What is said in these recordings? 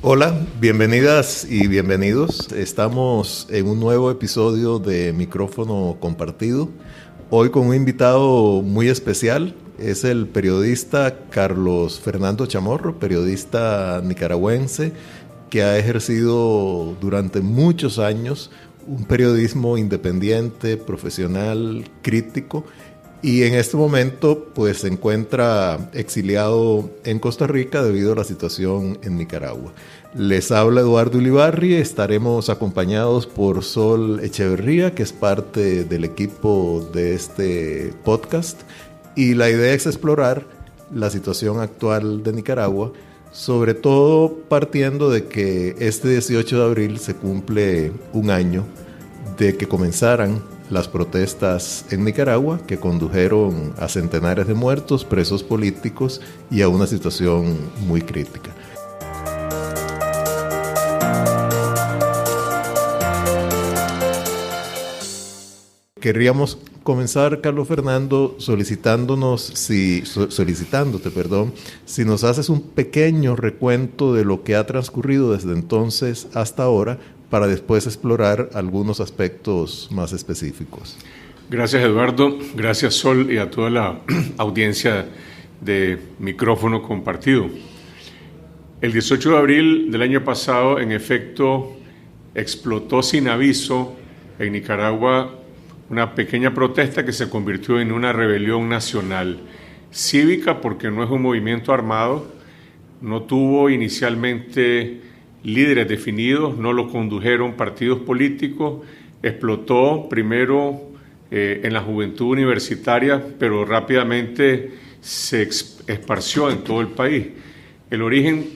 Hola, bienvenidas y bienvenidos. Estamos en un nuevo episodio de Micrófono Compartido. Hoy con un invitado muy especial. Es el periodista Carlos Fernando Chamorro, periodista nicaragüense que ha ejercido durante muchos años un periodismo independiente, profesional, crítico. Y en este momento pues se encuentra exiliado en Costa Rica debido a la situación en Nicaragua. Les habla Eduardo Ulibarri, estaremos acompañados por Sol Echeverría, que es parte del equipo de este podcast. Y la idea es explorar la situación actual de Nicaragua, sobre todo partiendo de que este 18 de abril se cumple un año de que comenzaran las protestas en Nicaragua que condujeron a centenares de muertos, presos políticos y a una situación muy crítica. Querríamos comenzar, Carlos Fernando, solicitándote, si nos haces un pequeño recuento de lo que ha transcurrido desde entonces hasta ahora, para después explorar algunos aspectos más específicos. Gracias, Eduardo. Gracias, Sol, y a toda la audiencia de Micrófono Compartido. El 18 de abril del año pasado, en efecto, explotó sin aviso en Nicaragua una pequeña protesta que se convirtió en una rebelión nacional cívica, porque no es un movimiento armado, no tuvo inicialmente líderes definidos, no lo condujeron partidos políticos, explotó primero en la juventud universitaria, pero rápidamente se esparció en todo el país. El origen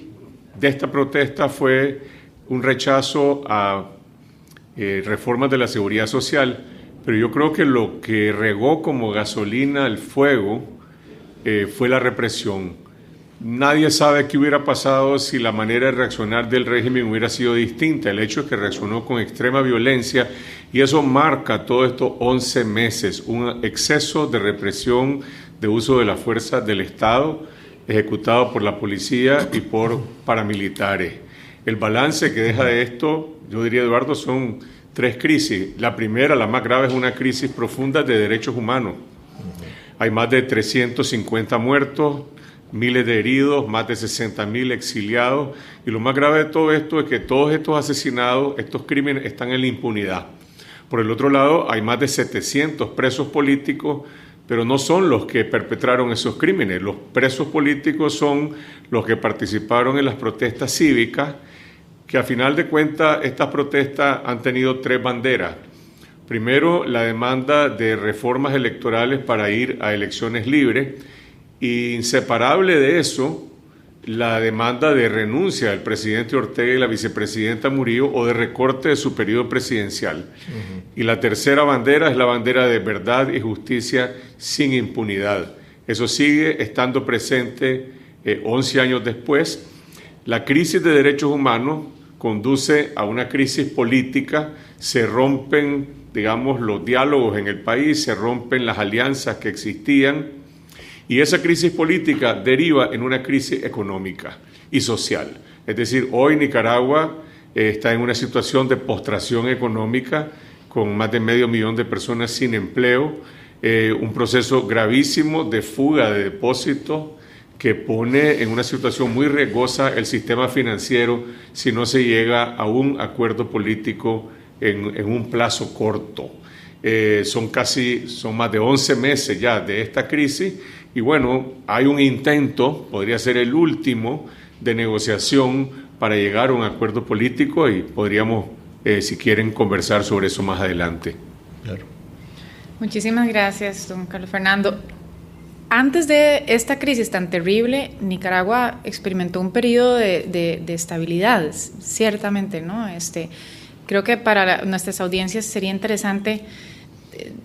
de esta protesta fue un rechazo a reformas de la seguridad social, pero yo creo que lo que regó como gasolina el fuego fue la represión. Nadie sabe qué hubiera pasado si la manera de reaccionar del régimen hubiera sido distinta. El hecho es que reaccionó con extrema violencia y eso marca todos estos 11 meses, un exceso de represión, de uso de la fuerza del Estado, ejecutado por la policía y por paramilitares. El balance que deja de esto, yo diría, Eduardo, son 3 crisis. La primera, la más grave, es una crisis profunda de derechos humanos. Hay más de 350 muertos, miles de heridos, más de 60,000 exiliados, y lo más grave de todo esto es que todos estos asesinados, estos crímenes están en la impunidad. Por el otro lado, hay más de 700 presos políticos, pero no son los que perpetraron esos crímenes. Los presos políticos son los que participaron en las protestas cívicas, que a final de cuentas estas protestas han tenido 3 banderas. Primero, la demanda de reformas electorales para ir a elecciones libres, y inseparable de eso, la demanda de renuncia del presidente Ortega y la vicepresidenta Murillo o de recorte de su periodo presidencial. Y la tercera bandera es la bandera de verdad y justicia sin impunidad. Eso sigue estando presente 11 años después. La crisis de derechos humanos conduce a una crisis política, se rompen, digamos, los diálogos en el país, se rompen las alianzas que existían. Y esa crisis política deriva en una crisis económica y social. Es decir, hoy Nicaragua está en una situación de postración económica con más de 500,000 de personas sin empleo, un proceso gravísimo de fuga de depósitos que pone en una situación muy riesgosa el sistema financiero si no se llega a un acuerdo político en un plazo corto. Son más de 11 meses ya de esta crisis. Y bueno, hay un intento, podría ser el último, de negociación para llegar a un acuerdo político y podríamos, si quieren, conversar sobre eso más adelante. Claro. Muchísimas gracias, don Carlos Fernando. Antes de esta crisis tan terrible, Nicaragua experimentó un periodo de estabilidad, ciertamente, ¿no? Creo que para nuestras audiencias sería interesante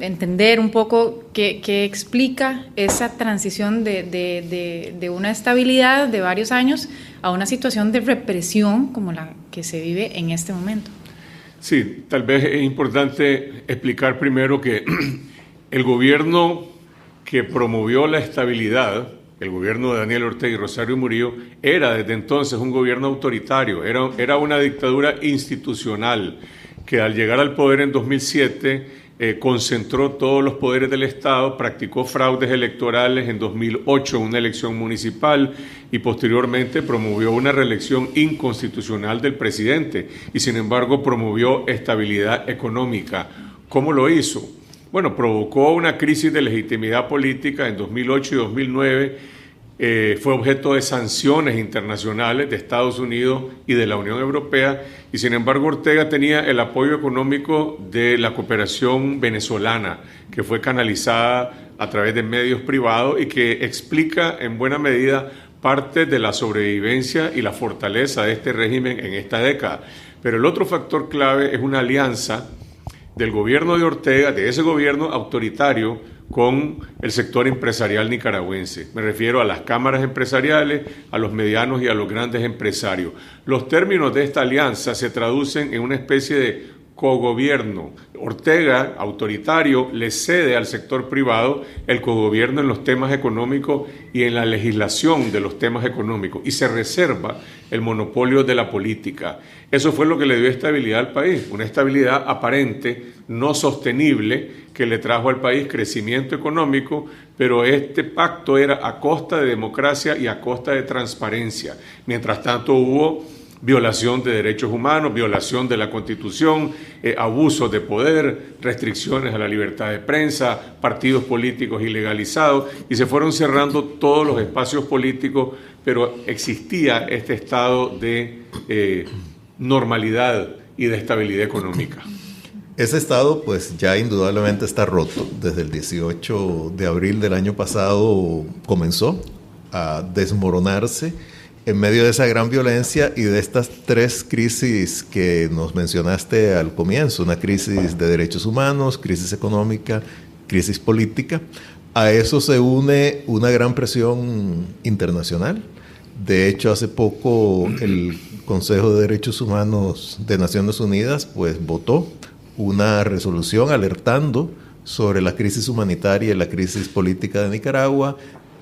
entender un poco qué explica esa transición de una estabilidad de varios años a una situación de represión como la que se vive en este momento. Sí, tal vez es importante explicar primero que el gobierno que promovió la estabilidad el gobierno de Daniel Ortega y Rosario Murillo, era desde entonces un gobierno autoritario, era una dictadura institucional que al llegar al poder en 2007 concentró todos los poderes del Estado, practicó fraudes electorales en 2008 en una elección municipal y posteriormente promovió una reelección inconstitucional del presidente y sin embargo promovió estabilidad económica. ¿Cómo lo hizo? Bueno, provocó una crisis de legitimidad política en 2008 y 2009, fue objeto de sanciones internacionales de Estados Unidos y de la Unión Europea y sin embargo Ortega tenía el apoyo económico de la cooperación venezolana que fue canalizada a través de medios privados y que explica en buena medida parte de la sobrevivencia y la fortaleza de este régimen en esta década. Pero el otro factor clave es una alianza del gobierno de Ortega, de ese gobierno autoritario, con el sector empresarial nicaragüense. Me refiero a las cámaras empresariales, a los medianos y a los grandes empresarios. Los términos de esta alianza se traducen en una especie de cogobierno. Ortega, autoritario, le cede al sector privado el cogobierno en los temas económicos y en la legislación de los temas económicos y se reserva el monopolio de la política. Eso fue lo que le dio estabilidad al país, una estabilidad aparente, no sostenible, que le trajo al país crecimiento económico, pero este pacto era a costa de democracia y a costa de transparencia. Mientras tanto hubo violación de derechos humanos, violación de la Constitución, abusos de poder, restricciones a la libertad de prensa, partidos políticos ilegalizados y se fueron cerrando todos los espacios políticos, pero existía este estado de normalidad y de estabilidad económica. Ese estado pues ya indudablemente está roto. Desde el 18 de abril del año pasado comenzó a desmoronarse en medio de esa gran violencia y de estas tres crisis que nos mencionaste al comienzo, una crisis de derechos humanos, crisis económica, crisis política. A eso se une una gran presión internacional. De hecho, hace poco el Consejo de Derechos Humanos de Naciones Unidas pues votó una resolución alertando sobre la crisis humanitaria y la crisis política de Nicaragua.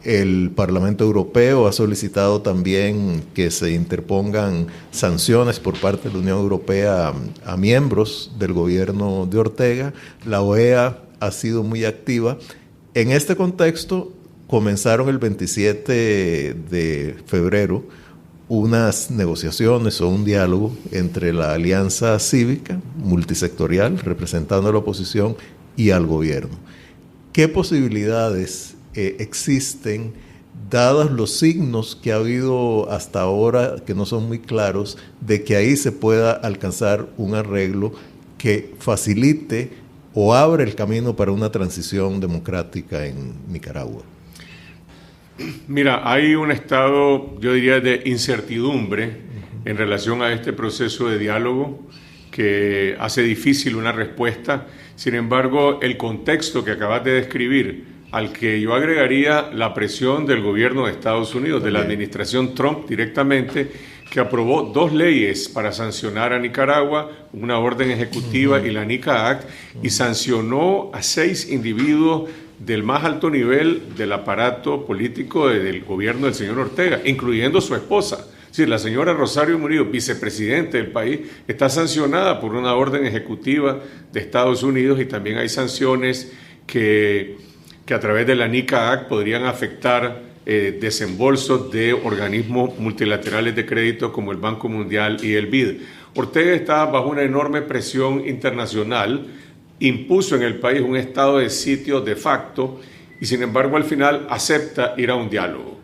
El Parlamento Europeo ha solicitado también que se interpongan sanciones por parte de la Unión Europea a miembros del gobierno de Ortega. La OEA ha sido muy activa. En este contexto, comenzaron el 27 de febrero unas negociaciones o un diálogo entre la Alianza Cívica Multisectorial, representando a la oposición, y al gobierno. ¿Qué posibilidades existen, dados los signos que ha habido hasta ahora, que no son muy claros, de que ahí se pueda alcanzar un arreglo que facilite o abre el camino para una transición democrática en Nicaragua? Mira, hay un estado, yo diría, de incertidumbre en relación a este proceso de diálogo que hace difícil una respuesta. Sin embargo, el contexto que acabas de describir, al que yo agregaría la presión del gobierno de Estados Unidos, de la administración Trump directamente, que aprobó 2 leyes para sancionar a Nicaragua, una orden ejecutiva y la NICA Act, y sancionó a 6 individuos del más alto nivel del aparato político del gobierno del señor Ortega, incluyendo su esposa. Es decir, la señora Rosario Murillo, vicepresidente del país, está sancionada por una orden ejecutiva de Estados Unidos y también hay sanciones que a través de la NICA Act podrían afectar desembolsos de organismos multilaterales de crédito como el Banco Mundial y el BID. Ortega está bajo una enorme presión internacional, impuso en el país un estado de sitio de facto y sin embargo al final acepta ir a un diálogo.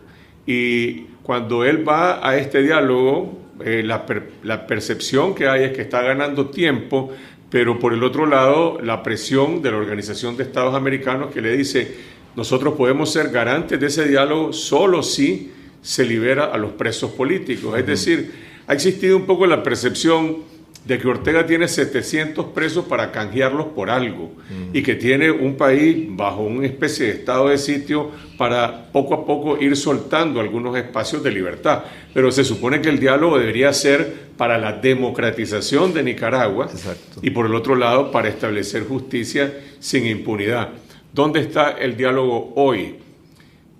Y cuando él va a este diálogo, la percepción que hay es que está ganando tiempo, pero por el otro lado la presión de la Organización de Estados Americanos que le dice: nosotros podemos ser garantes de ese diálogo solo si se libera a los presos políticos. Es decir, ha existido un poco la percepción de que Ortega tiene 700 presos para canjearlos por algo y que tiene un país bajo una especie de estado de sitio para poco a poco ir soltando algunos espacios de libertad. Pero se supone que el diálogo debería ser para la democratización de Nicaragua. Exacto. Y por el otro lado para establecer justicia sin impunidad. ¿Dónde está el diálogo hoy?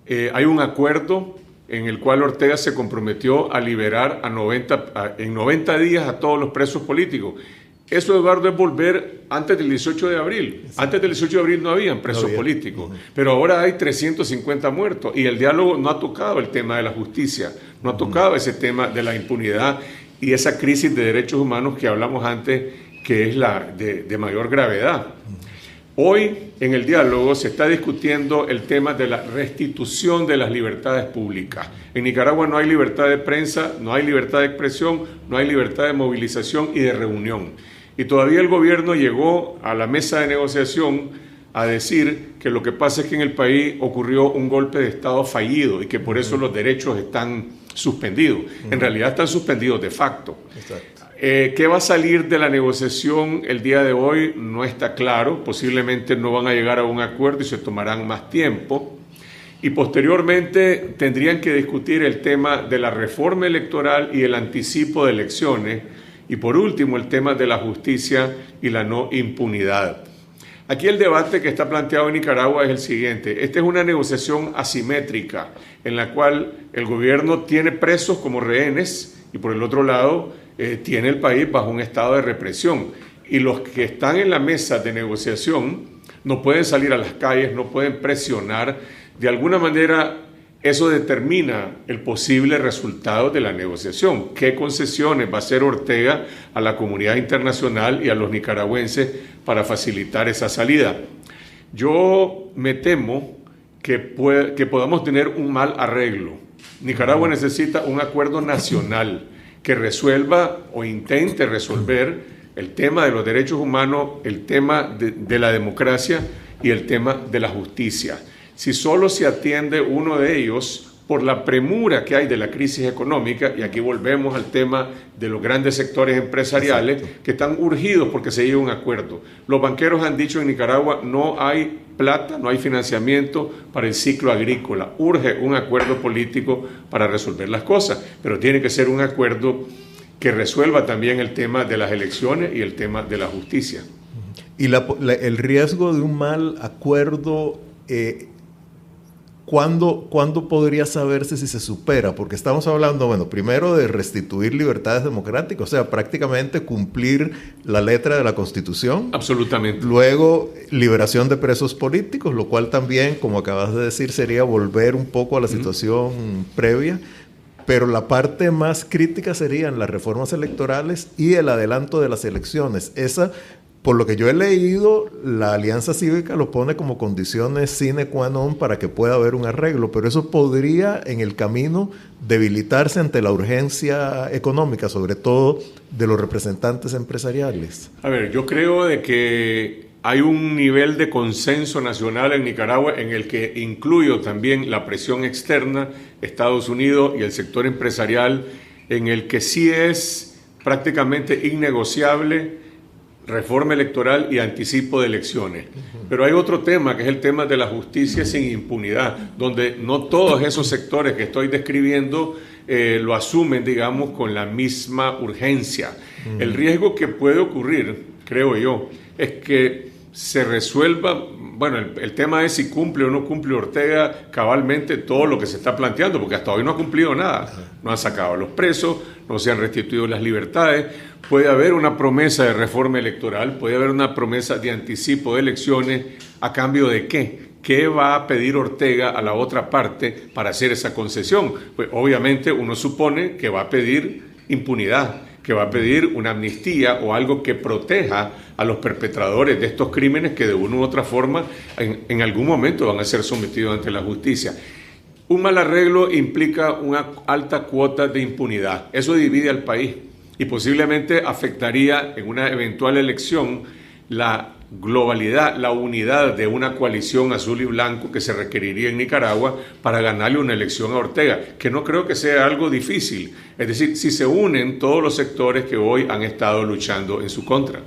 hay un acuerdo en el cual Ortega se comprometió a liberar en 90 días a todos los presos políticos. Eso, Eduardo, es volver antes del 18 de abril. Sí. Antes del 18 de abril no habían presos políticos, pero ahora hay 350 muertos y el diálogo no ha tocado el tema de la justicia, no ha tocado ese tema de la impunidad y esa crisis de derechos humanos que hablamos antes, que es la de mayor gravedad. Hoy en el diálogo se está discutiendo el tema de la restitución de las libertades públicas. En Nicaragua no hay libertad de prensa, no hay libertad de expresión, no hay libertad de movilización y de reunión. Y todavía el gobierno llegó a la mesa de negociación a decir que lo que pasa es que en el país ocurrió un golpe de Estado fallido y que por eso los derechos están suspendidos. En realidad están suspendidos de facto. ¿Qué va a salir de la negociación el día de hoy? No está claro. Posiblemente no van a llegar a un acuerdo y se tomarán más tiempo. Y posteriormente tendrían que discutir el tema de la reforma electoral y el anticipo de elecciones. Y por último, el tema de la justicia y la no impunidad. Aquí el debate que está planteado en Nicaragua es el siguiente. Esta es una negociación asimétrica en la cual el gobierno tiene presos como rehenes y por el otro lado tiene el país bajo un estado de represión. Y los que están en la mesa de negociación no pueden salir a las calles, no pueden presionar. De alguna manera eso determina el posible resultado de la negociación. ¿Qué concesiones va a hacer Ortega a la comunidad internacional y a los nicaragüenses para facilitar esa salida? Yo me temo que podamos tener un mal arreglo. Nicaragua necesita un acuerdo nacional que resuelva o intente resolver el tema de los derechos humanos, el tema de la democracia y el tema de la justicia. Si solo se atiende uno de ellos por la premura que hay de la crisis económica, y aquí volvemos al tema de los grandes sectores empresariales que están urgidos porque se llegue a un acuerdo. Los banqueros han dicho en Nicaragua no hay plata, no hay financiamiento para el ciclo agrícola. Urge un acuerdo político para resolver las cosas, pero tiene que ser un acuerdo que resuelva también el tema de las elecciones y el tema de la justicia. Y el riesgo de un mal acuerdo... ¿Cuándo podría saberse si se supera? Porque estamos hablando, bueno, primero de restituir libertades democráticas, o sea, prácticamente cumplir la letra de la Constitución. Absolutamente. Luego, liberación de presos políticos, lo cual también, como acabas de decir, sería volver un poco a la situación previa. Pero la parte más crítica serían las reformas electorales y el adelanto de las elecciones. Esa... Por lo que yo he leído, la Alianza Cívica lo pone como condiciones sine qua non para que pueda haber un arreglo, pero eso podría en el camino debilitarse ante la urgencia económica, sobre todo de los representantes empresariales. A ver, yo creo de que hay un nivel de consenso nacional en Nicaragua en el que incluyo también la presión externa, Estados Unidos y el sector empresarial, en el que sí es prácticamente innegociable reforma electoral y anticipo de elecciones. Pero hay otro tema, que es el tema de la justicia sin impunidad, donde no todos esos sectores que estoy describiendo lo asumen, digamos, con la misma urgencia. El riesgo que puede ocurrir, creo yo, es que se resuelva, bueno, el tema es si cumple o no cumple Ortega cabalmente todo lo que se está planteando, porque hasta hoy no ha cumplido nada. No han sacado a los presos, no se han restituido las libertades. Puede haber una promesa de reforma electoral, puede haber una promesa de anticipo de elecciones, ¿a cambio de qué? ¿Qué va a pedir Ortega a la otra parte para hacer esa concesión? Pues obviamente uno supone que va a pedir impunidad, que va a pedir una amnistía o algo que proteja a los perpetradores de estos crímenes que de una u otra forma en algún momento van a ser sometidos ante la justicia. Un mal arreglo implica una alta cuota de impunidad. Eso divide al país y posiblemente afectaría en una eventual elección la globalidad, la unidad de una coalición azul y blanco que se requeriría en Nicaragua para ganarle una elección a Ortega, que no creo que sea algo difícil. Es decir, si se unen todos los sectores que hoy han estado luchando en su contra.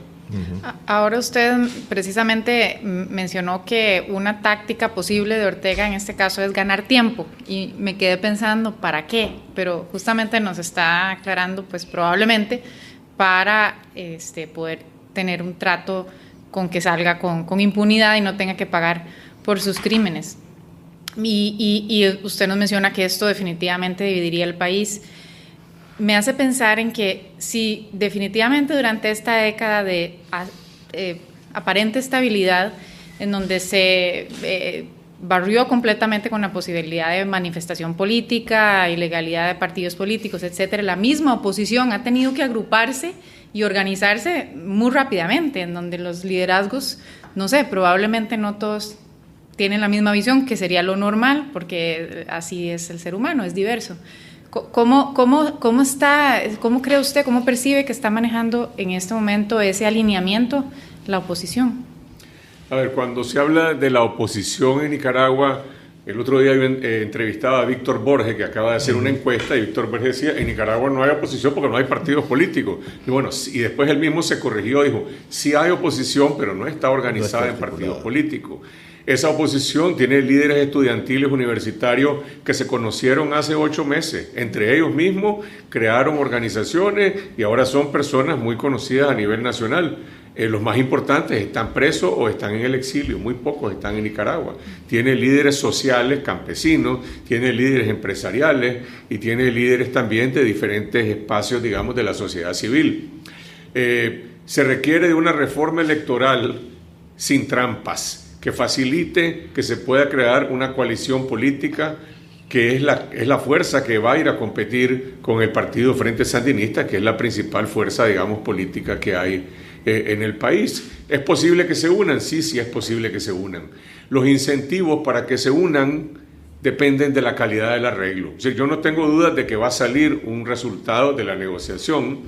Ahora usted precisamente mencionó que una táctica posible de Ortega en este caso es ganar tiempo y me quedé pensando ¿para qué? Pero justamente nos está aclarando pues probablemente para poder tener un trato con que salga con impunidad y no tenga que pagar por sus crímenes. Y usted nos menciona que esto definitivamente dividiría el país. Me hace pensar en que si definitivamente durante esta década de aparente estabilidad, en donde se barrió completamente con la posibilidad de manifestación política, ilegalidad de partidos políticos, etcétera, la misma oposición ha tenido que agruparse y organizarse muy rápidamente, en donde los liderazgos, no sé, probablemente no todos tienen la misma visión, que sería lo normal, porque así es el ser humano, es diverso. ¿Cómo cree usted, cómo percibe que está manejando en este momento ese alineamiento la oposición? A ver, cuando se habla de la oposición en Nicaragua, el otro día entrevistaba a Víctor Borges, que acaba de hacer una encuesta, y Víctor Borges decía, en Nicaragua no hay oposición porque no hay partidos políticos. Y bueno, y después él mismo se corrigió, dijo, sí hay oposición, pero no está organizada en partidos políticos. Esa oposición tiene líderes estudiantiles universitarios que se conocieron hace 8 meses. Entre ellos mismos crearon organizaciones y ahora son personas muy conocidas a nivel nacional. Los más importantes están presos o están en el exilio, muy pocos están en Nicaragua. Tiene líderes sociales, campesinos, tiene líderes empresariales y tiene líderes también de diferentes espacios, digamos, de la sociedad civil. Se requiere de una reforma electoral sin trampas, que facilite que se pueda crear una coalición política que es la fuerza que va a ir a competir con el Partido Frente Sandinista, que es la principal fuerza, digamos, política que hay en el país. ¿Es posible que se unan? Sí, sí es posible que se unan. Los incentivos para que se unan dependen de la calidad del arreglo. O sea, yo no tengo dudas de que va a salir un resultado de la negociación.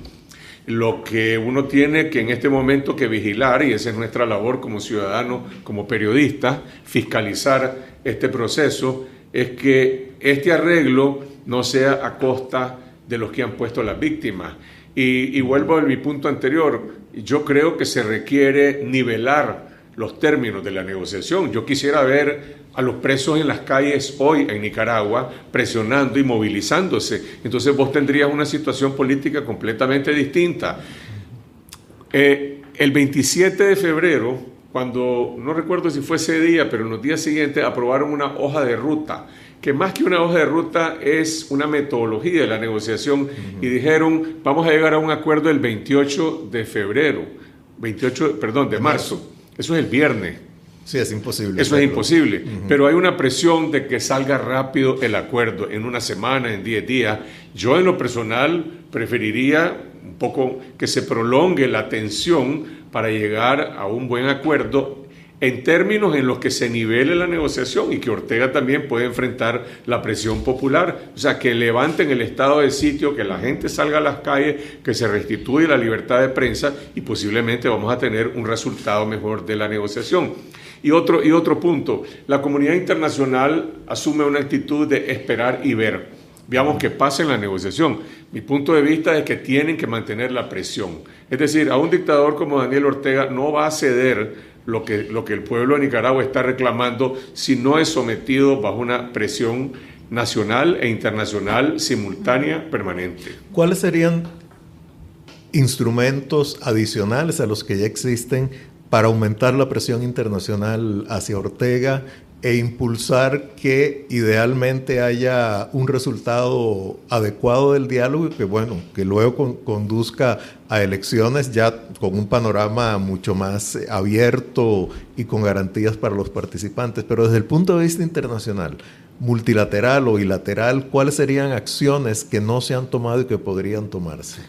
Lo que uno tiene que en este momento que vigilar, y esa es nuestra labor como ciudadanos, como periodistas, fiscalizar este proceso, es que este arreglo no sea a costa de los que han puesto las víctimas. Y vuelvo a mi punto anterior, yo creo que se requiere nivelar los términos de la negociación. Yo quisiera ver a los presos en las calles hoy en Nicaragua presionando y movilizándose. Entonces vos tendrías una situación política completamente distinta. El 27 de febrero, cuando, no recuerdo si fue ese día, pero en los días siguientes aprobaron una hoja de ruta, que más que una hoja de ruta es una metodología de la negociación, y dijeron, vamos a llegar a un acuerdo el 28 de marzo. Eso es el viernes. Sí, es imposible. Eso es imposible, pero hay una presión de que salga rápido el acuerdo, en una semana, en 10 días. Yo en lo personal preferiría un poco que se prolongue la tensión para llegar a un buen acuerdo en términos en los que se nivele la negociación y que Ortega también pueda enfrentar la presión popular. O sea, que levanten el estado de sitio, que la gente salga a las calles, que se restituya la libertad de prensa y posiblemente vamos a tener un resultado mejor de la negociación. Y otro punto, la comunidad internacional asume una actitud de esperar y ver. Veamos qué pasa en la negociación. Mi punto de vista es que tienen que mantener la presión. Es decir, a un dictador como Daniel Ortega no va a ceder lo que el pueblo de Nicaragua está reclamando si no es sometido bajo una presión nacional e internacional simultánea permanente. ¿Cuáles serían instrumentos adicionales a los que ya existen para aumentar la presión internacional hacia Ortega e impulsar que idealmente haya un resultado adecuado del diálogo y que luego conduzca a elecciones ya con un panorama mucho más abierto y con garantías para los participantes? Pero desde el punto de vista internacional, multilateral o bilateral, ¿cuáles serían acciones que no se han tomado y que podrían tomarse?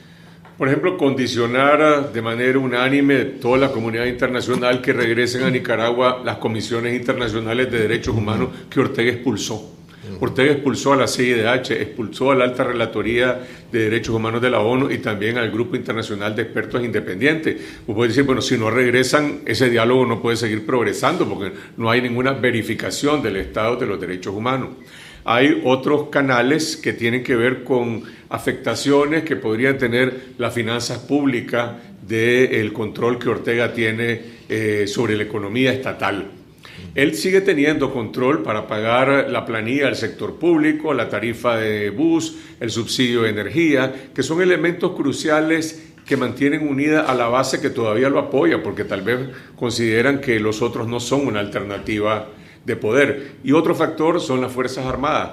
Por ejemplo, condicionar de manera unánime toda la comunidad internacional que regresen a Nicaragua las comisiones internacionales de derechos humanos que Ortega expulsó. Ortega expulsó a la CIDH, expulsó a la Alta Relatoría de Derechos Humanos de la ONU y también al Grupo Internacional de Expertos Independientes. Vos podés decir, bueno, si no regresan, ese diálogo no puede seguir progresando porque no hay ninguna verificación del estado de los derechos humanos. Hay otros canales que tienen que ver con afectaciones que podrían tener las finanzas públicas del control que Ortega tiene sobre la economía estatal. Él sigue teniendo control para pagar la planilla del sector público, la tarifa de bus, el subsidio de energía, que son elementos cruciales que mantienen unida a la base que todavía lo apoya, porque tal vez consideran que los otros no son una alternativa de poder. Y otro factor son las Fuerzas Armadas.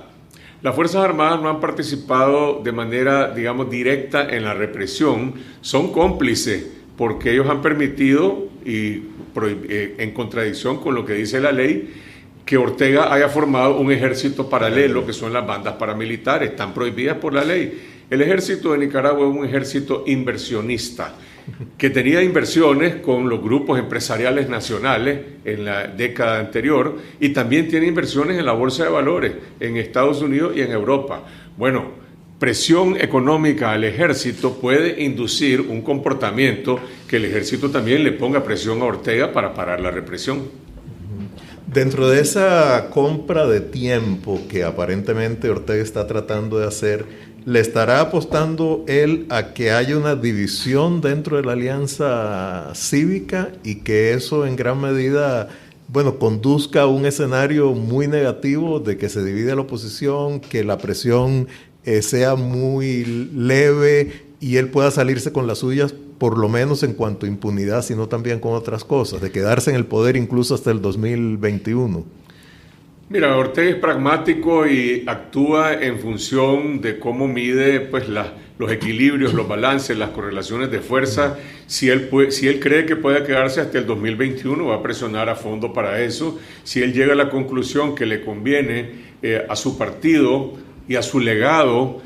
Las Fuerzas Armadas no han participado de manera, digamos, directa en la represión, son cómplices porque ellos han permitido, y en contradicción con lo que dice la ley, que Ortega haya formado un ejército paralelo, que son las bandas paramilitares, están prohibidas por la ley. El ejército de Nicaragua es un ejército inversionista, que tenía inversiones con los grupos empresariales nacionales en la década anterior y también tiene inversiones en la bolsa de valores en Estados Unidos y en Europa. Bueno, presión económica al ejército puede inducir un comportamiento que el ejército también le ponga presión a Ortega para parar la represión. Dentro de esa compra de tiempo que aparentemente Ortega está tratando de hacer, ¿le estará apostando él a que haya una división dentro de la alianza cívica y que eso en gran medida, bueno, conduzca a un escenario muy negativo de que se divide la oposición, que la presión sea muy leve y él pueda salirse con las suyas, por lo menos en cuanto a impunidad, sino también con otras cosas, de quedarse en el poder incluso hasta el 2021? Mira, Ortega es pragmático y actúa en función de cómo mide pues, los equilibrios, los balances, las correlaciones de fuerza. Si él cree que puede quedarse hasta el 2021, va a presionar a fondo para eso. Si él llega a la conclusión que le conviene a su partido y a su legado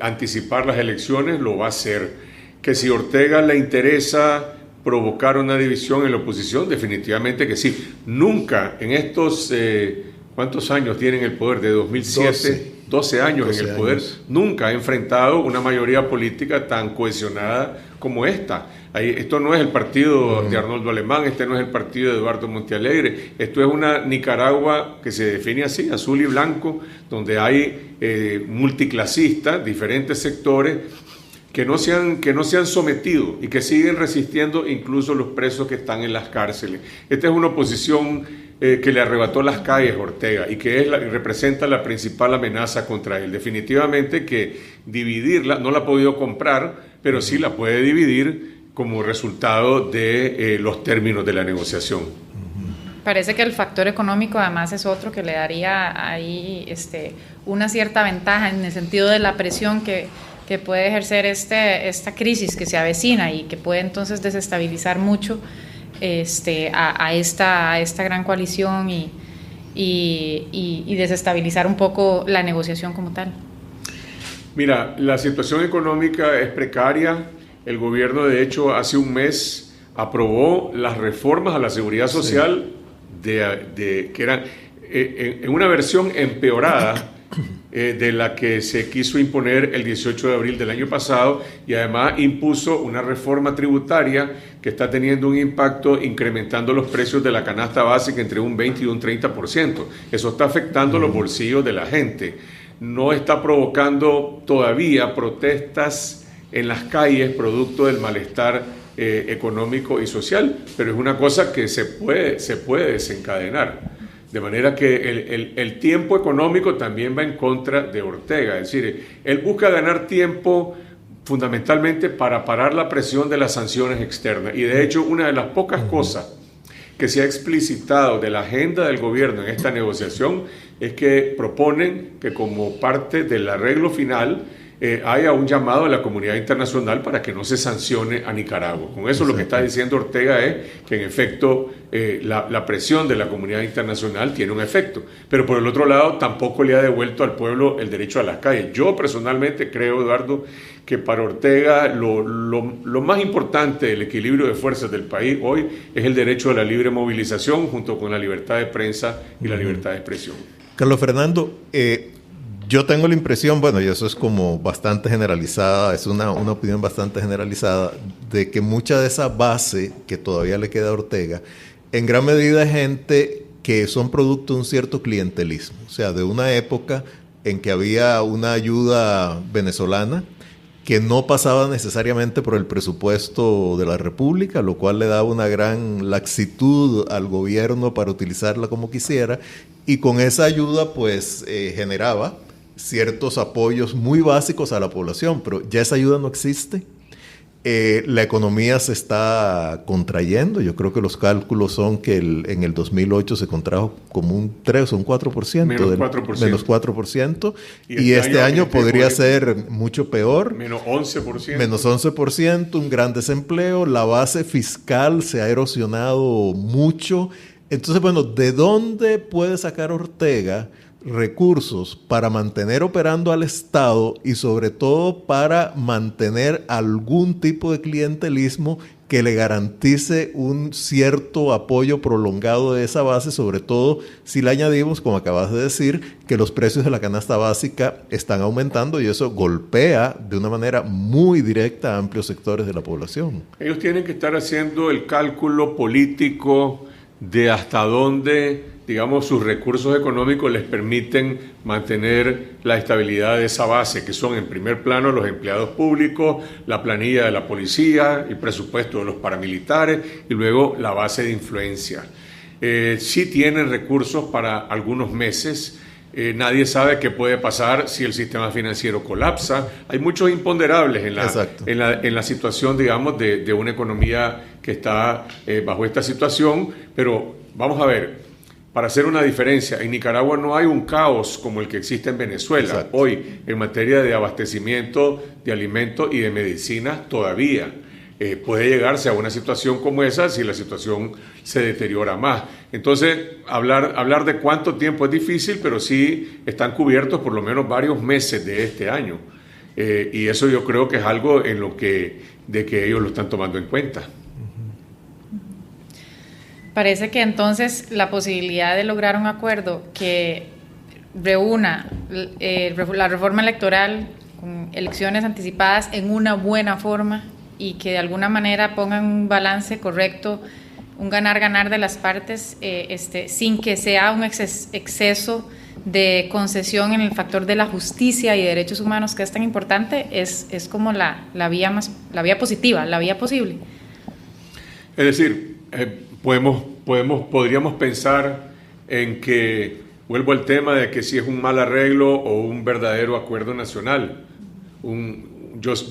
anticipar las elecciones, lo va a hacer. Que si a Ortega le interesa provocar una división en la oposición, definitivamente que sí. Nunca en estos... ¿Cuántos años tienen el poder? De 2007, 12 años en el poder. Nunca ha enfrentado una mayoría política tan cohesionada como esta. Esto no es el partido de Arnoldo Alemán, este no es el partido de Eduardo Montealegre. Esto es una Nicaragua que se define así, azul y blanco, donde hay multiclasistas, diferentes sectores, que no se han sometido y que siguen resistiendo incluso los presos que están en las cárceles. Esta es una oposición que le arrebató las calles a Ortega y que representa la principal amenaza contra él. Definitivamente que dividirla, no la ha podido comprar, pero sí la puede dividir como resultado de los términos de la negociación. Parece que el factor económico además es otro que le daría ahí una cierta ventaja en el sentido de la presión que puede ejercer esta crisis que se avecina y que puede entonces desestabilizar mucho a esta gran coalición y desestabilizar un poco la negociación como tal. Mira, la situación económica es precaria. El gobierno, de hecho, hace un mes aprobó las reformas a la seguridad social que eran en una versión empeorada de la que se quiso imponer el 18 de abril del año pasado, y además impuso una reforma tributaria que está teniendo un impacto incrementando los precios de la canasta básica entre un 20 y un 30%. Eso está afectando los bolsillos de la gente. No está provocando todavía protestas en las calles producto del malestar económico y social, pero es una cosa que se puede desencadenar. De manera que el tiempo económico también va en contra de Ortega. Es decir, él busca ganar tiempo fundamentalmente para parar la presión de las sanciones externas. Y de hecho, una de las pocas cosas que se ha explicitado de la agenda del gobierno en esta negociación es que proponen que como parte del arreglo final haya un llamado a la comunidad internacional para que no se sancione a Nicaragua. Con eso lo que está diciendo Ortega es que en efecto la presión de la comunidad internacional tiene un efecto, pero por el otro lado tampoco le ha devuelto al pueblo el derecho a las calles. Yo personalmente creo, Eduardo, que para Ortega lo más importante del equilibrio de fuerzas del país hoy es el derecho a la libre movilización junto con la libertad de prensa y la libertad de expresión. Carlos Fernando, yo tengo la impresión, bueno, y eso es como bastante generalizada, es una opinión bastante generalizada, de que mucha de esa base que todavía le queda a Ortega, en gran medida es gente que son producto de un cierto clientelismo, o sea, de una época en que había una ayuda venezolana que no pasaba necesariamente por el presupuesto de la República, lo cual le daba una gran laxitud al gobierno para utilizarla como quisiera, y con esa ayuda pues generaba ciertos apoyos muy básicos a la población, pero ya esa ayuda no existe. La economía se está contrayendo. Yo creo que los cálculos son que en el 2008 se contrajo como un 3 o un 4%. Menos 4%. Y este año podría ser mucho peor. Menos 11%. Menos 11%, un gran desempleo. La base fiscal se ha erosionado mucho. Entonces, bueno, ¿de dónde puede sacar Ortega recursos para mantener operando al Estado y sobre todo para mantener algún tipo de clientelismo que le garantice un cierto apoyo prolongado de esa base, sobre todo si le añadimos, como acabas de decir, que los precios de la canasta básica están aumentando y eso golpea de una manera muy directa a amplios sectores de la población? Ellos tienen que estar haciendo el cálculo político de hasta dónde, digamos, sus recursos económicos les permiten mantener la estabilidad de esa base, que son en primer plano los empleados públicos, la planilla de la policía, el presupuesto de los paramilitares y luego la base de influencia. Sí tienen recursos para algunos meses. Nadie sabe qué puede pasar si el sistema financiero colapsa. Hay muchos imponderables en la situación, digamos, de una economía que está bajo esta situación, pero vamos a ver, para hacer una diferencia, en Nicaragua no hay un caos como el que existe en Venezuela. Exacto. Hoy, en materia de abastecimiento de alimentos y de medicinas, todavía puede llegarse a una situación como esa si la situación se deteriora más. Entonces, hablar de cuánto tiempo es difícil, pero sí están cubiertos por lo menos varios meses de este año. Y eso yo creo que es algo de que ellos lo están tomando en cuenta. Parece que entonces la posibilidad de lograr un acuerdo que reúna la reforma electoral con elecciones anticipadas en una buena forma y que de alguna manera pongan un balance correcto, un ganar-ganar de las partes, sin que sea un exceso de concesión en el factor de la justicia y derechos humanos, que es tan importante, es como la vía positiva, la vía posible. Es decir, podríamos pensar en que, vuelvo al tema de que si es un mal arreglo o un verdadero acuerdo nacional.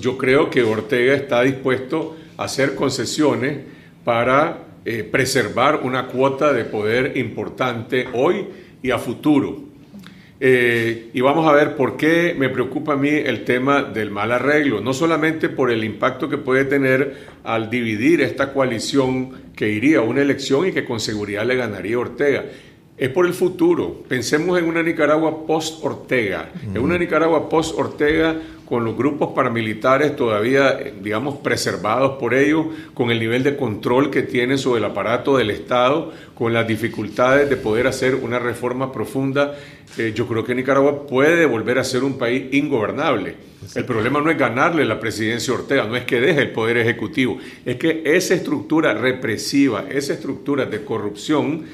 Yo creo que Ortega está dispuesto a hacer concesiones para preservar una cuota de poder importante hoy y a futuro. Y vamos a ver por qué me preocupa a mí el tema del mal arreglo, no solamente por el impacto que puede tener al dividir esta coalición que iría a una elección y que con seguridad le ganaría Ortega. Es por el futuro. Pensemos en una Nicaragua post-Ortega, en una Nicaragua post-Ortega con los grupos paramilitares todavía, digamos, preservados por ellos, con el nivel de control que tienen sobre el aparato del Estado, con las dificultades de poder hacer una reforma profunda. Yo creo que Nicaragua puede volver a ser un país ingobernable. El problema no es ganarle la presidencia a Ortega, no es que deje el poder ejecutivo, es que esa estructura represiva, esa estructura de corrupción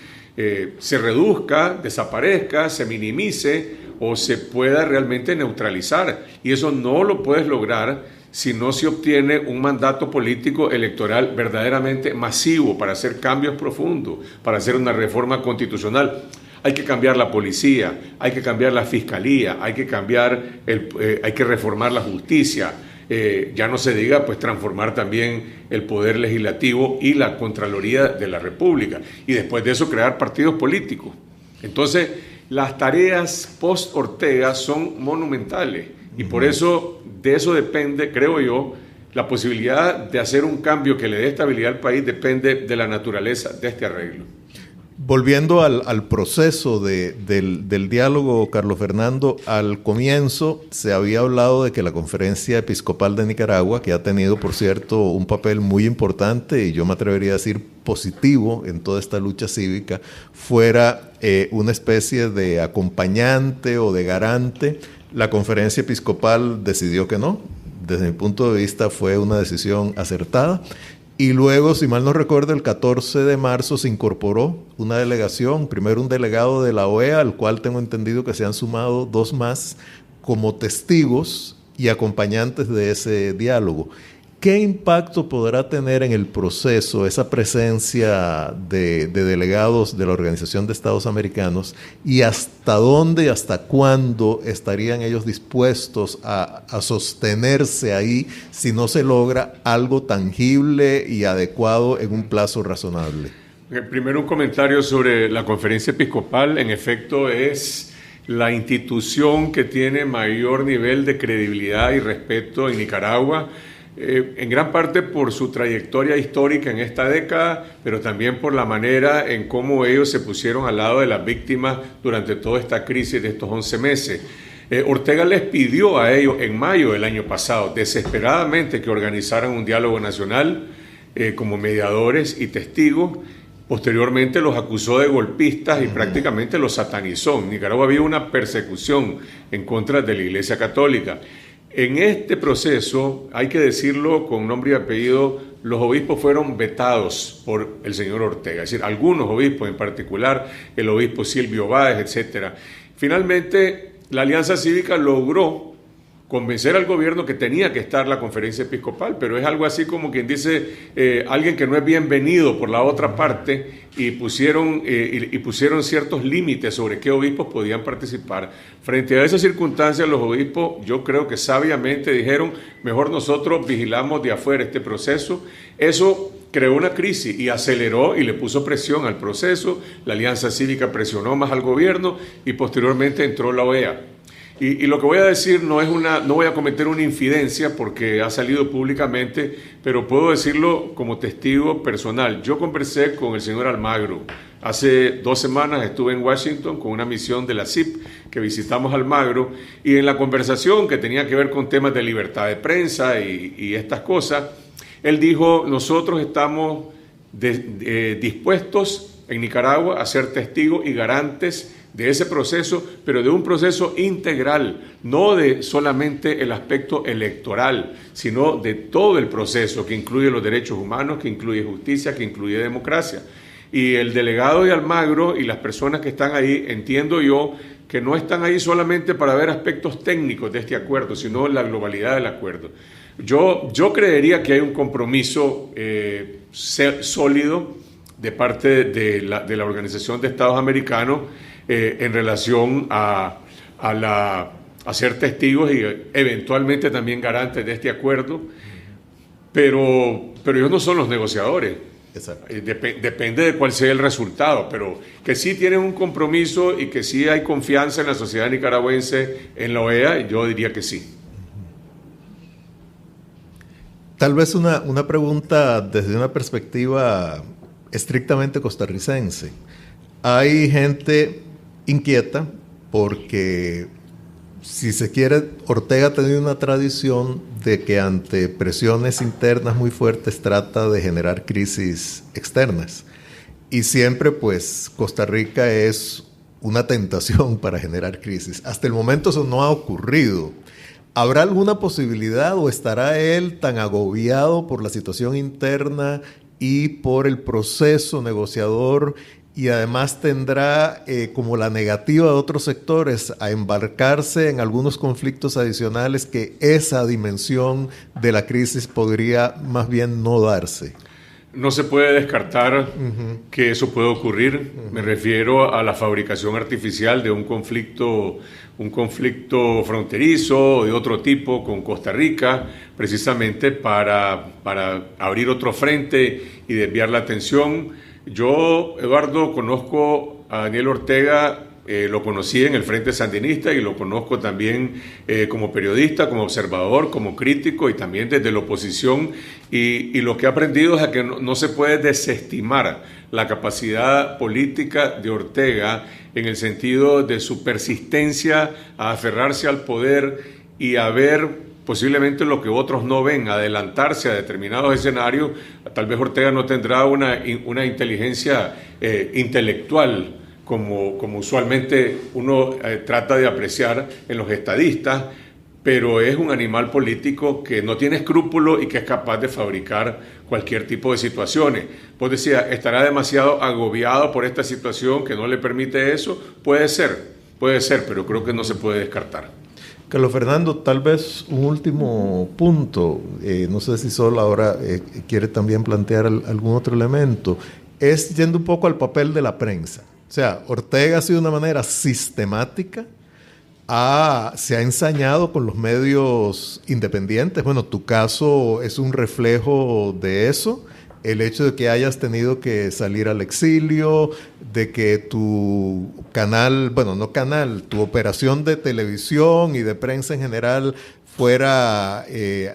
se reduzca, desaparezca, se minimice o se pueda realmente neutralizar. Y eso no lo puedes lograr si no se obtiene un mandato político electoral verdaderamente masivo para hacer cambios profundos, para hacer una reforma constitucional. Hay que cambiar la policía, hay que cambiar la fiscalía, hay que reformar la justicia. Ya no se diga, pues, transformar también el poder legislativo y la Contraloría de la República. Y después de eso, crear partidos políticos. Entonces, las tareas post-Ortega son monumentales. Y por eso, de eso depende, creo yo, la posibilidad de hacer un cambio que le dé estabilidad al país depende de la naturaleza de este arreglo. Volviendo al proceso del diálogo, Carlos Fernando, al comienzo se había hablado de que la Conferencia Episcopal de Nicaragua, que ha tenido, por cierto, un papel muy importante y yo me atrevería a decir positivo en toda esta lucha cívica, fuera una especie de acompañante o de garante. La Conferencia Episcopal decidió que no. Desde mi punto de vista fue una decisión acertada. Y luego, si mal no recuerdo, el 14 de marzo se incorporó una delegación, primero un delegado de la OEA, al cual tengo entendido que se han sumado 2 más como testigos y acompañantes de ese diálogo. ¿Qué impacto podrá tener en el proceso esa presencia de delegados de la Organización de Estados Americanos y hasta dónde, hasta cuándo estarían ellos dispuestos a sostenerse ahí si no se logra algo tangible y adecuado en un plazo razonable? Primero, un comentario sobre la Conferencia Episcopal. En efecto, es la institución que tiene mayor nivel de credibilidad y respeto en Nicaragua, en gran parte por su trayectoria histórica en esta década, pero también por la manera en cómo ellos se pusieron al lado de las víctimas durante toda esta crisis de estos 11 meses. Ortega les pidió a ellos en mayo del año pasado desesperadamente que organizaran un diálogo nacional como mediadores y testigos. Posteriormente los acusó de golpistas y prácticamente los satanizó. En Nicaragua había una persecución en contra de la Iglesia Católica. En este proceso, hay que decirlo con nombre y apellido, los obispos fueron vetados por el señor Ortega, es decir, algunos obispos en particular, el obispo Silvio Báez, etc. Finalmente, la Alianza Cívica logró convencer al gobierno que tenía que estar la Conferencia Episcopal, pero es algo así como quien dice alguien que no es bienvenido por la otra parte, y pusieron ciertos límites sobre qué obispos podían participar. Frente a esas circunstancias, los obispos, yo creo que sabiamente dijeron, mejor nosotros vigilamos de afuera este proceso. Eso creó una crisis y aceleró y le puso presión al proceso. La Alianza Cívica presionó más al gobierno y posteriormente entró la OEA. Y lo que voy a decir no voy a cometer una infidencia porque ha salido públicamente, pero puedo decirlo como testigo personal. Yo conversé con el señor Almagro. Hace 2 semanas estuve en Washington con una misión de la CIP que visitamos Almagro, y en la conversación que tenía que ver con temas de libertad de prensa y estas cosas, él dijo, nosotros estamos dispuestos en Nicaragua a ser testigos y garantes de ese proceso, pero de un proceso integral, no de solamente el aspecto electoral, sino de todo el proceso que incluye los derechos humanos, que incluye justicia, que incluye democracia. Y el delegado de Almagro y las personas que están ahí, entiendo yo, que no están ahí solamente para ver aspectos técnicos de este acuerdo, sino la globalidad del acuerdo. Yo creería que hay un compromiso sólido de parte de la Organización de Estados Americanos en relación a ser testigos y eventualmente también garantes de este acuerdo, pero ellos no son los negociadores. Depende de cuál sea el resultado, pero que sí tienen un compromiso y que sí hay confianza en la sociedad nicaragüense en la OEA, yo diría que sí. Tal vez una pregunta desde una perspectiva estrictamente costarricense. Hay gente inquieta porque, si se quiere, Ortega ha tenido una tradición de que ante presiones internas muy fuertes trata de generar crisis externas. Y siempre, pues, Costa Rica es una tentación para generar crisis. Hasta el momento eso no ha ocurrido. ¿Habrá alguna posibilidad o estará él tan agobiado por la situación interna y por el proceso negociador, y además tendrá como la negativa de otros sectores a embarcarse en algunos conflictos adicionales, que esa dimensión de la crisis podría más bien no darse? No se puede descartar que eso puede ocurrir. Me refiero a la fabricación artificial de un conflicto fronterizo o de otro tipo con Costa Rica, precisamente para abrir otro frente y desviar la atención. Yo, Eduardo, conozco a Daniel Ortega, lo conocí en el Frente Sandinista y lo conozco también como periodista, como observador, como crítico y también desde la oposición, y lo que he aprendido es que no se puede desestimar la capacidad política de Ortega en el sentido de su persistencia a aferrarse al poder y a ver posiblemente lo que otros no ven, adelantarse a determinados escenarios. Tal vez Ortega no tendrá una inteligencia intelectual como usualmente uno trata de apreciar en los estadistas, pero es un animal político que no tiene escrúpulos y que es capaz de fabricar cualquier tipo de situaciones. Vos decías, ¿estará demasiado agobiado por esta situación que no le permite eso? Puede ser, pero creo que no se puede descartar. Carlos Fernando, tal vez un último punto, no sé si Sol ahora quiere también plantear algún otro elemento, es yendo un poco al papel de la prensa. O sea, Ortega ha sido de una manera sistemática, se ha ensañado con los medios independientes. Bueno, tu caso es un reflejo de eso. El hecho de que hayas tenido que salir al exilio, de que tu canal, bueno, no canal, tu operación de televisión y de prensa en general fuera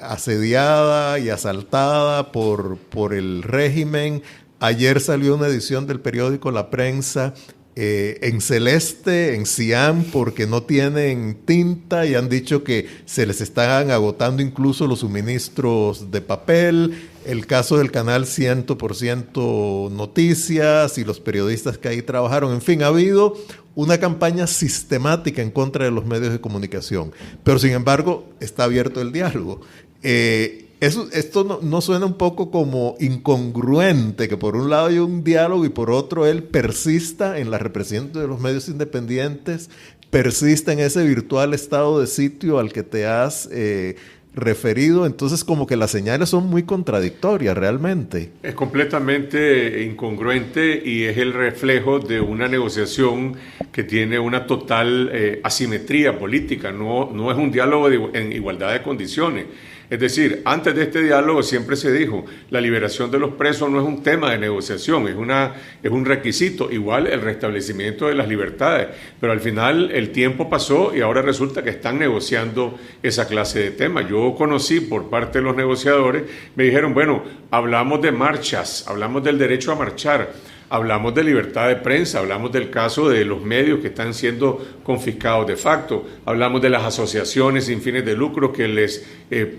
asediada y asaltada por el régimen. Ayer salió una edición del periódico La Prensa en celeste, en cian, porque no tienen tinta y han dicho que se les están agotando incluso los suministros de papel. El caso del canal 100% Noticias y los periodistas que ahí trabajaron. En fin, ha habido una campaña sistemática en contra de los medios de comunicación. Pero sin embargo, está abierto el diálogo. Esto no suena un poco como incongruente, que por un lado hay un diálogo y por otro él persista en la represión de los medios independientes, persista en ese virtual estado de sitio al que te has referido? Entonces como que las señales son muy contradictorias realmente. Es completamente incongruente y es el reflejo de una negociación que tiene una total asimetría política, no es un diálogo en igualdad de condiciones. Es decir, antes de este diálogo siempre se dijo, la liberación de los presos no es un tema de negociación, es un requisito, igual el restablecimiento de las libertades, pero al final el tiempo pasó y ahora resulta que están negociando esa clase de temas. Yo conocí por parte de los negociadores, me dijeron, bueno, hablamos de marchas, hablamos del derecho a marchar, hablamos de libertad de prensa, hablamos del caso de los medios que están siendo confiscados de facto, hablamos de las asociaciones sin fines de lucro que les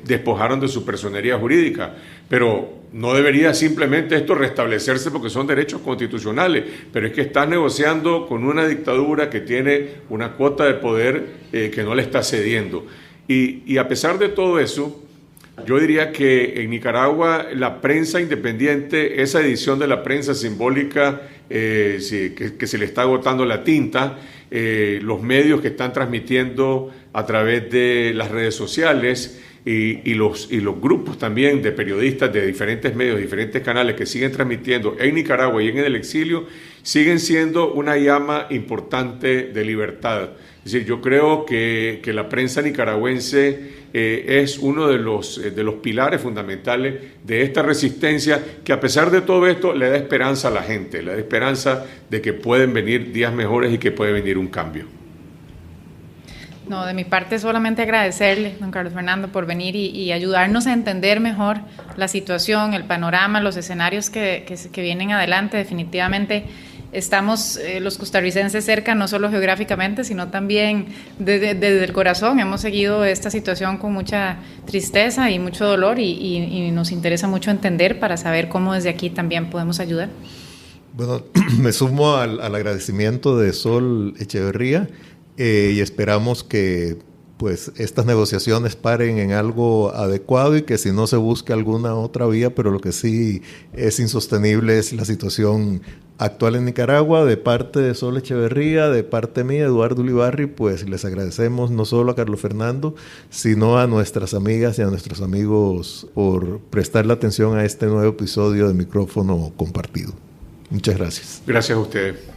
despojaron de su personería jurídica, pero no debería simplemente esto restablecerse porque son derechos constitucionales, pero es que están negociando con una dictadura que tiene una cuota de poder que no le está cediendo. Y a pesar de todo eso, yo diría que en Nicaragua la prensa independiente, esa edición de la prensa simbólica que se le está agotando la tinta, los medios que están transmitiendo a través de las redes sociales y los grupos también de periodistas de diferentes medios, diferentes canales que siguen transmitiendo en Nicaragua y en el exilio, siguen siendo una llama importante de libertad. Es decir, yo creo que la prensa nicaragüense es uno de los pilares fundamentales de esta resistencia que a pesar de todo esto le da esperanza a la gente, le da esperanza de que pueden venir días mejores y que puede venir un cambio. No, de mi parte solamente agradecerle, don Carlos Fernando, por venir y ayudarnos a entender mejor la situación, el panorama, los escenarios que vienen adelante. Definitivamente estamos los costarricenses cerca, no solo geográficamente, sino también desde el corazón. Hemos seguido esta situación con mucha tristeza y mucho dolor y nos interesa mucho entender para saber cómo desde aquí también podemos ayudar. Bueno, me sumo al agradecimiento de Sol Echeverría y esperamos que pues estas negociaciones paren en algo adecuado y que si no se busque alguna otra vía, pero lo que sí es insostenible es la situación actual en Nicaragua. De parte de Sol Echeverría, de parte mía, Eduardo Ulibarri, pues les agradecemos no solo a Carlos Fernando, sino a nuestras amigas y a nuestros amigos por prestarle atención a este nuevo episodio de Micrófono Compartido. Muchas gracias. Gracias a ustedes.